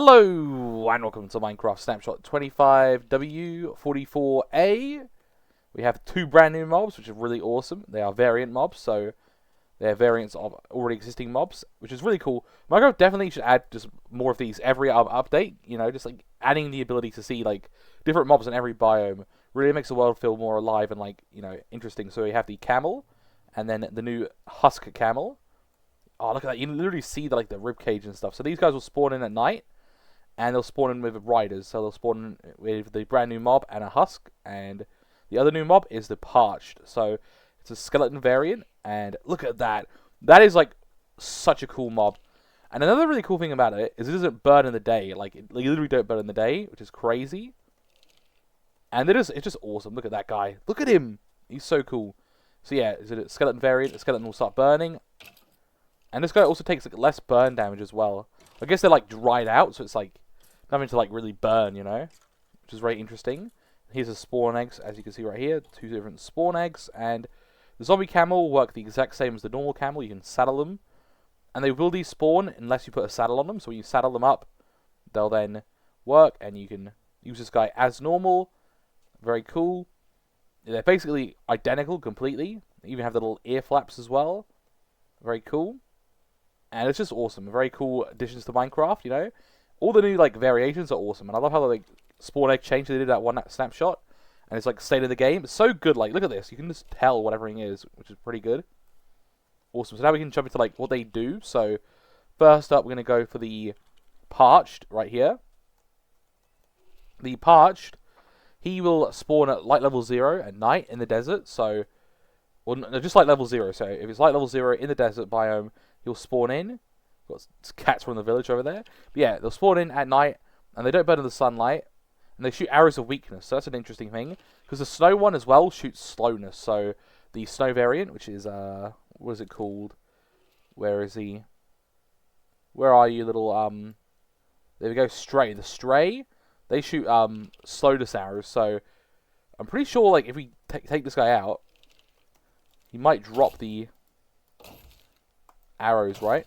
Hello and welcome to Minecraft Snapshot 25W44A. We have two brand new mobs, which are really awesome. They are variant mobs, so they're variants of already existing mobs, which is really cool. Minecraft definitely should add just more of these every update, you know, just like adding the ability to see like different mobs in every biome really makes the world feel more alive and like, you know, interesting. So we have the camel and then the new Husk camel. Oh, look at that. You can literally see the, like the rib cage and stuff. So these guys will spawn in at night. And they'll spawn in with riders, so they'll spawn in with the brand new mob and a husk, and the other new mob is the parched. So it's a skeleton variant, and look at that. That is like such a cool mob. And another really cool thing about it is it doesn't burn in the day. Like it literally don't burn in the day, which is crazy. And it's just awesome. Look at that guy. Look at him. He's so cool. So yeah, is it a skeleton variant? The skeleton will start burning, and this guy also takes like less burn damage as well. I guess they're like dried out, so it's like nothing to like really burn, you know, which is very interesting. Here's the spawn eggs, as you can see right here, two different spawn eggs, and the zombie camel will work the exact same as the normal camel. You can saddle them, and they will despawn unless you put a saddle on them. So when you saddle them up, they'll then work, and you can use this guy as normal. Very cool. They're basically identical completely. They even have the little ear flaps as well. Very cool. And it's just awesome. Very cool additions to Minecraft, you know. All the new like variations are awesome, and I love how the like spawn egg change they did that one snapshot, and it's like state of the game. It's so good. Like look at this, you can just tell what everything is, which is pretty good. Awesome. So now we can jump into like what they do. So first up, we're gonna go for the parched right here. The parched, he will spawn at light level 0 at night in the desert. So, well, no, just like level 0. So if it's light level 0 in the desert biome, he'll spawn in. Got cats from the village over there. But yeah, they'll spawn in at night, and they don't burn in the sunlight, and they shoot arrows of weakness. So that's an interesting thing, because the snow one as well shoots slowness. So the snow variant, which is what is it called? Where is he? Where are you, little There we go, stray. The stray, they shoot slowness arrows. So I'm pretty sure like if we take this guy out, he might drop the arrows, right?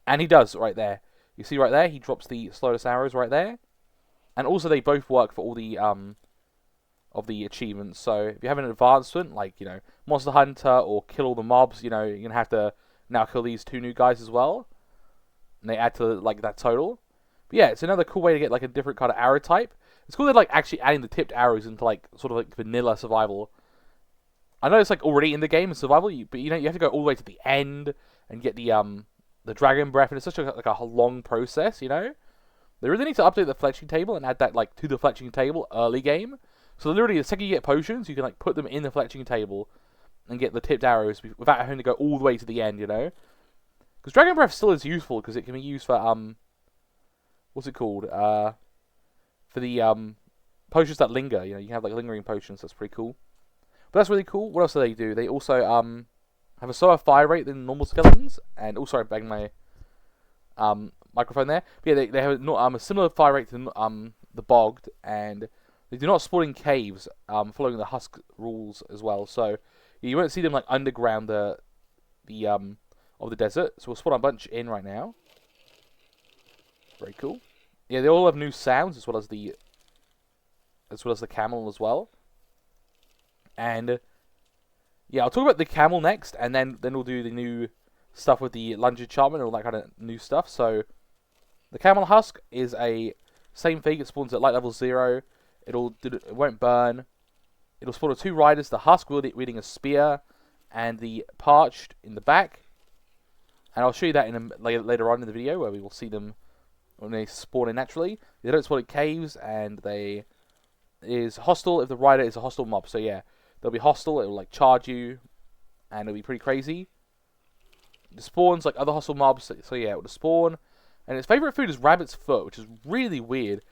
And he does right there. You see right there, he drops the slowest arrows right there. And also they both work for all the of the achievements. So if you have an advancement, like, you know, Monster Hunter or kill all the mobs, you know, you're gonna have to now kill these two new guys as well. And they add to like that total. But yeah, it's another cool way to get like a different kind of arrow type. It's cool they're like actually adding the tipped arrows into like sort of like vanilla survival. I know it's like already in the game in survival, but you know you have to go all the way to the end and get the dragon breath, and it's such a long process, you know. They really need to update the fletching table and add that like to the fletching table early game. So literally, the second you get potions, you can like put them in the fletching table and get the tipped arrows without having to go all the way to the end, you know. Because dragon breath still is useful because it can be used for what's it called? For the potions that linger. You know, you can have like lingering potions. That's pretty cool. But that's really cool. What else do they do? They also have a slower fire rate than normal skeletons, and also I banged my microphone there. But yeah, they have a similar fire rate to the bogged, and they do not spawn in caves, following the husk rules as well. So yeah, you won't see them like underground of the desert. So we'll spawn a bunch in right now. Very cool. Yeah, they all have new sounds as well as the camel as well. And yeah, I'll talk about the camel next, and then we'll do the new stuff with the lunge enchantment and all that kind of new stuff. So the camel husk is a same thing. It spawns at light level 0. It won't burn. It'll spawn with two riders: the husk wielding a spear, and the parched in the back. And I'll show you that later on in the video, where we will see them when they spawn in naturally. They don't spawn in caves, and they is hostile if the rider is a hostile mob. So yeah, they'll be hostile. It will like charge you, and it'll be pretty crazy. It spawns like other hostile mobs. So yeah, it will spawn. And its favorite food is rabbit's foot, which is really weird.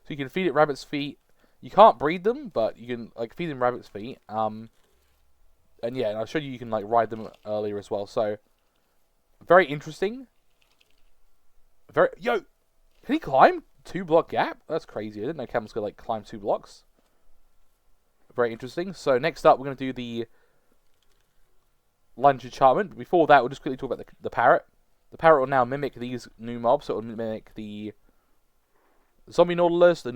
So you can feed it rabbit's feet. You can't breed them, but you can like feed them rabbit's feet. And yeah, and I'll show you can like ride them earlier as well. So very interesting. Yo, can he climb 2-block gap? That's crazy. I didn't know camels could like climb 2 blocks. Very interesting. So next up, we're going to do the lunge enchantment. Before that, we'll just quickly talk about the parrot. The parrot will now mimic these new mobs. So it will mimic the zombie nautilus, the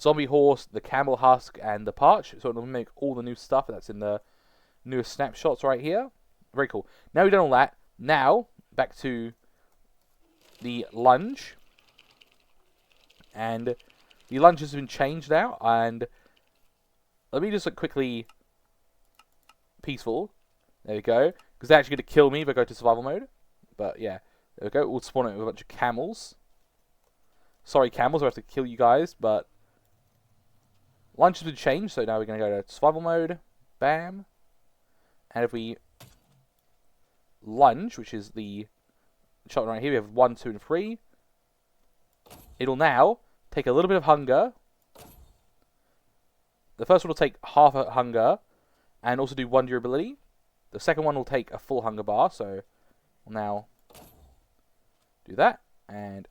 zombie horse, the camel husk, and the parch. So it will mimic all the new stuff that's in the newest snapshots right here. Very cool. Now we've done all that. Now, back to the lunge. And the lunge has been changed now. And let me just quickly... Peaceful. There we go. Because they're actually going to kill me if I go to survival mode. But yeah, there we go. We'll spawn it with a bunch of camels. Sorry, camels, I have to kill you guys, but... Lunge has been changed, so now we're going to go to survival mode. Bam. And if we... Lunge, which is the shot right here, we have 1, 2, and 3. It'll now take a little bit of hunger. The first one will take half a hunger, and also do 1 durability. The second one will take a full hunger bar, so we'll now do that, and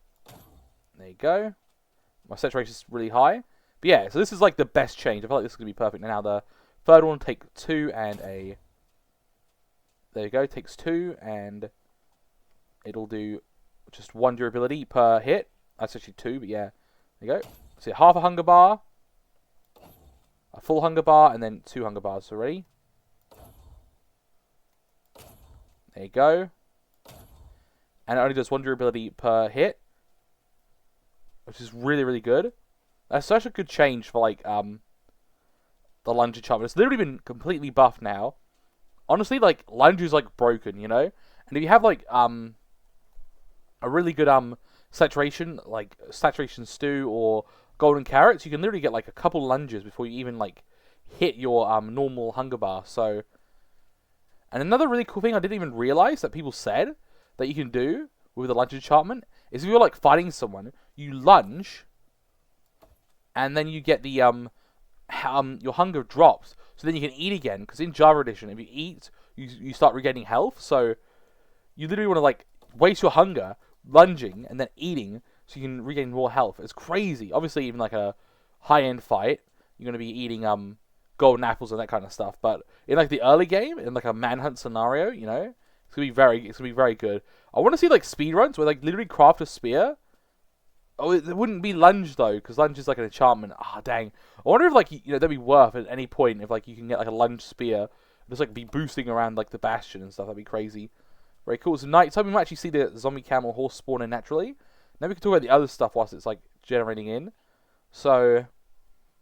there you go. My saturation is really high. But yeah, so this is like the best change. I feel like this is going to be perfect. And now the third one will take 2 and a... There you go, takes 2, and it'll do just 1 durability per hit. That's actually 2, but yeah. There you go. So half a hunger bar, a full hunger bar, and then 2 hunger bars already. There you go. And it only does 1 durability per hit, which is really, really good. That's such a good change for, like, the lunge enchantment. It's literally been completely buffed now. Honestly, like, lunge is, like, broken, you know? And if you have, like, a really good, saturation, like, saturation stew or golden carrots, you can literally get, like, a couple lunges before you even, like, hit your, normal hunger bar. So, and another really cool thing I didn't even realize that people said that you can do with the lunge enchantment is if you're, like, fighting someone, you lunge, and then you get the, your hunger drops, so then you can eat again, because in Java Edition, if you eat, you start regaining health, so you literally want to, like, waste your hunger, lunging, and then eating, so you can regain more health. It's crazy. Obviously, even, like, a high-end fight, you're going to be eating, golden apples and that kind of stuff, but in, like, the early game, in, like, a manhunt scenario, you know, it's going to be very good. I want to see, like, speedruns where, like, literally craft a spear. Oh, it wouldn't be lunge, though, because lunge is, like, an enchantment. Ah, dang. I wonder if, like, you know, that'd be worth at any point if, like, you can get, like, a lunge spear. Just, like, be boosting around, like, the bastion and stuff. That'd be crazy. Very cool. So, nighttime, we might actually see the zombie camel horse spawn in naturally. Now we can talk about the other stuff whilst it's, like, generating in. So,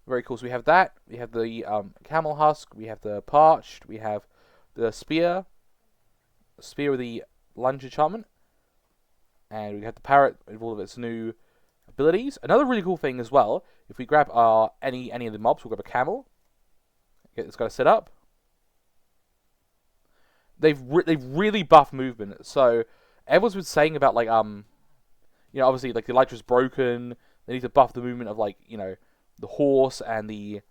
very cool. So, we have that. We have the camel husk. We have the parched. We have the spear. Spear with the lunge enchantment. And we have the parrot with all of its new abilities. Another really cool thing as well, if we grab any of the mobs, we'll grab a camel. Get this guy set up. They've really buffed movement. So everyone's been saying about, like, you know, obviously, like, the elytra's broken. They need to buff the movement of, like, you know, the horse and the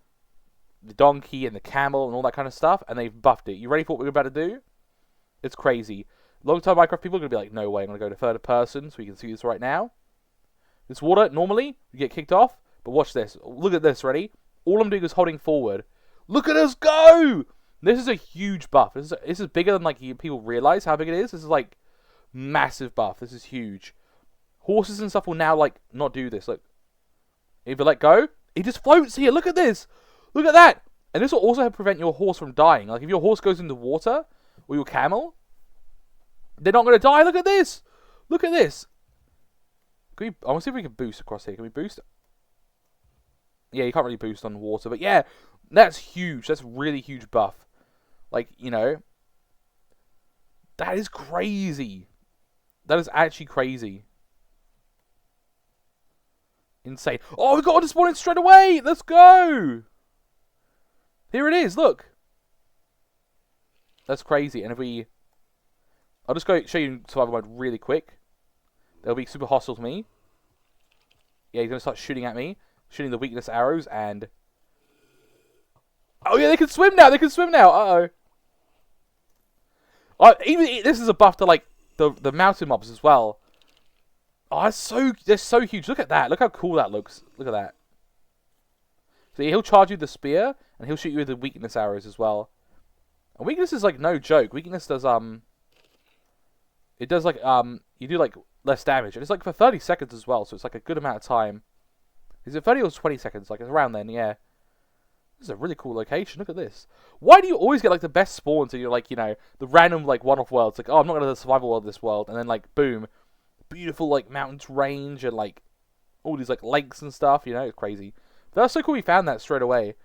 donkey and the camel and all that kind of stuff, and they've buffed it. You ready for what we're about to do? It's crazy. Long-time Minecraft people are going to be like, no way, I'm going to go to third person, so you can see this right now. This water, normally, you get kicked off, but watch this. Look at this, ready? All I'm doing is holding forward. Look at us go! This is a huge buff. This is bigger than, like, people realize how big it is. This is, like, massive buff. This is huge. Horses and stuff will now, like, not do this. Look. If you let go, it just floats here. Look at this. Look at that. And this will also prevent your horse from dying. Like, if your horse goes into water, or your camel, they're not going to die. Look at this. Look at this. I want to see if we can boost across here. Can we boost? Yeah, you can't really boost on water. But yeah, that's huge. That's a really huge buff. Like, you know, that is crazy. That is actually crazy. Insane. Oh, we got to spawn in straight away. Let's go. Here it is. Look. That's crazy. And if we... I'll just go show you survival mode really quick. They'll be super hostile to me. Yeah, he's going to start shooting at me. Shooting the weakness arrows and... Oh yeah, they can swim now! They can swim now! Uh-oh. Even this is a buff to, like, the mountain mobs as well. Oh, they're so huge. Look at that. Look how cool that looks. Look at that. So he'll charge you with the spear, and he'll shoot you with the weakness arrows as well. And weakness is, like, no joke. Weakness does, it does like you do like less damage, and it's like for 30 seconds as well, so it's like a good amount of time. Is it 30 or 20 seconds? Like it's around then, yeah. This is a really cool location. Look at this. Why do you always get like the best spawns? And you're like, you know, the random like one-off worlds. Like, oh, I'm not gonna survival world this world, and then like boom, beautiful like mountains range and like all these like lakes and stuff. You know, it's crazy. But that's so cool. We found that straight away.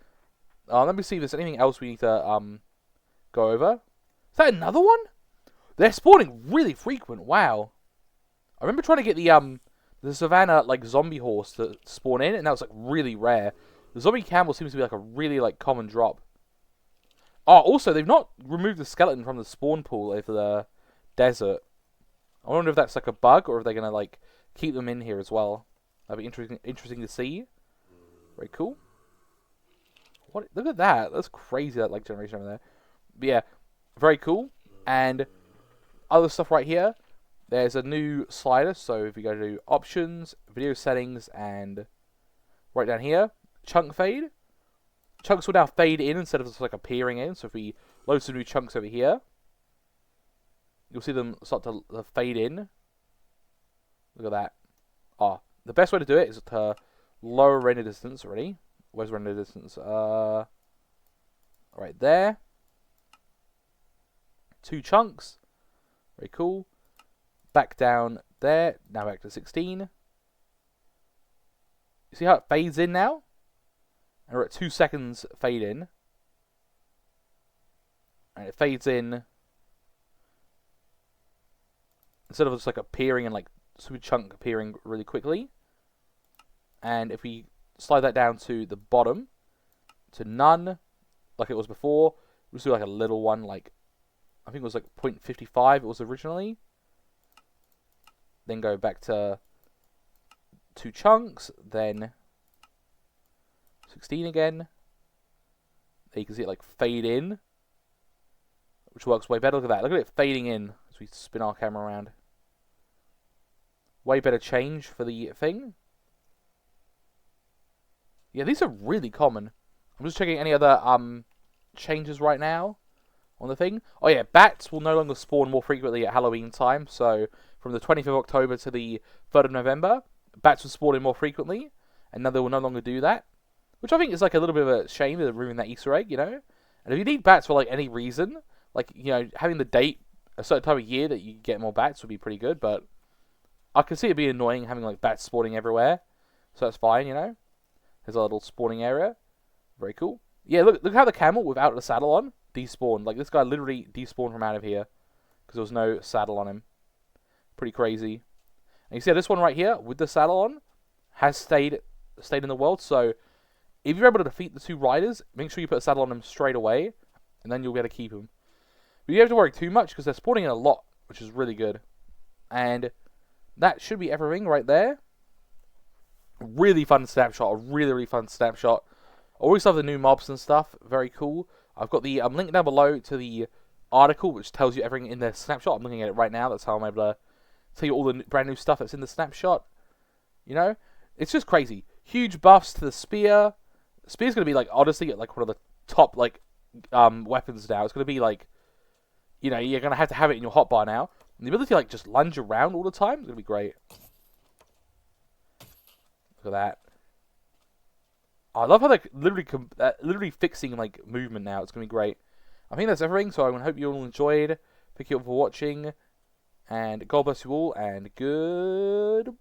Let me see if there's anything else we need to go over. Is that another one? They're spawning really frequent. Wow. I remember trying to get the savannah like zombie horse to spawn in, and that was like really rare. The zombie camel seems to be like a really like common drop. Oh, also they've not removed the skeleton from the spawn pool over the desert. I wonder if that's like a bug or if they're gonna like keep them in here as well. That'd be interesting to see. Very cool. What? Look at that. That's crazy. That like generation over there. But yeah, very cool. And other stuff right here. There's a new slider. So if we go to options, video settings, and right down here, chunk fade. Chunks will now fade in instead of just like appearing in. So if we load some new chunks over here, you'll see them start to fade in. Look at that. Oh, the best way to do it is to lower render distance already. Where's render distance? Right there. 2 chunks. Very cool. Back down there. Now back to 16. You see how it fades in now? And we're at 2 seconds fade in. And it fades in. Instead of just like appearing and like super chunk appearing really quickly. And if we slide that down to the bottom, to none, like it was before, we'll do like a little one, like, I think it was like 0.55 it was originally. Then go back to 2 chunks, then 16 again. There you can see it like fade in, which works way better. Look at that. Look at it fading in as we spin our camera around. Way better change for the thing. Yeah, these are really common. I'm just checking any other changes right now on the thing. Oh yeah, bats will no longer spawn more frequently at Halloween time. So from the 25th of October to the 3rd of November, bats will spawn in more frequently, and now they will no longer do that. Which I think is like a little bit of a shame to ruin that Easter egg, you know? And if you need bats for like any reason, like, you know, having the date a certain time of year that you get more bats would be pretty good, but I can see it being annoying having like bats spawning everywhere. So that's fine, you know? There's a little spawning area. Very cool. Yeah, look how the camel without the saddle on despawned. Like this guy literally despawned from out of here because there was no saddle on him. Pretty crazy. And you see this one right here with the saddle on has stayed in the world. So if you're able to defeat the 2 riders, make sure you put a saddle on them straight away, and then you'll be able to keep them. But you don't have to worry too much because they're spawning in a lot, which is really good. And that should be everything right there. Really fun snapshot. A really, really fun snapshot. Always love the new mobs and stuff. Very cool. I've got the link down below to the article, which tells you everything in the snapshot. I'm looking at it right now. That's how I'm able to tell you all the brand new stuff that's in the snapshot. You know? It's just crazy. Huge buffs to the spear. Spear's going to be, like, honestly, like, one of the top, like, weapons now. It's going to be, like, you know, you're going to have it in your hotbar now. And the ability to, like, just lunge around all the time is going to be great. Look at that. I love how they're literally fixing, like, movement now. It's going to be great. I think that's everything, so I hope you all enjoyed. Thank you all for watching. And God bless you all, and goodbye.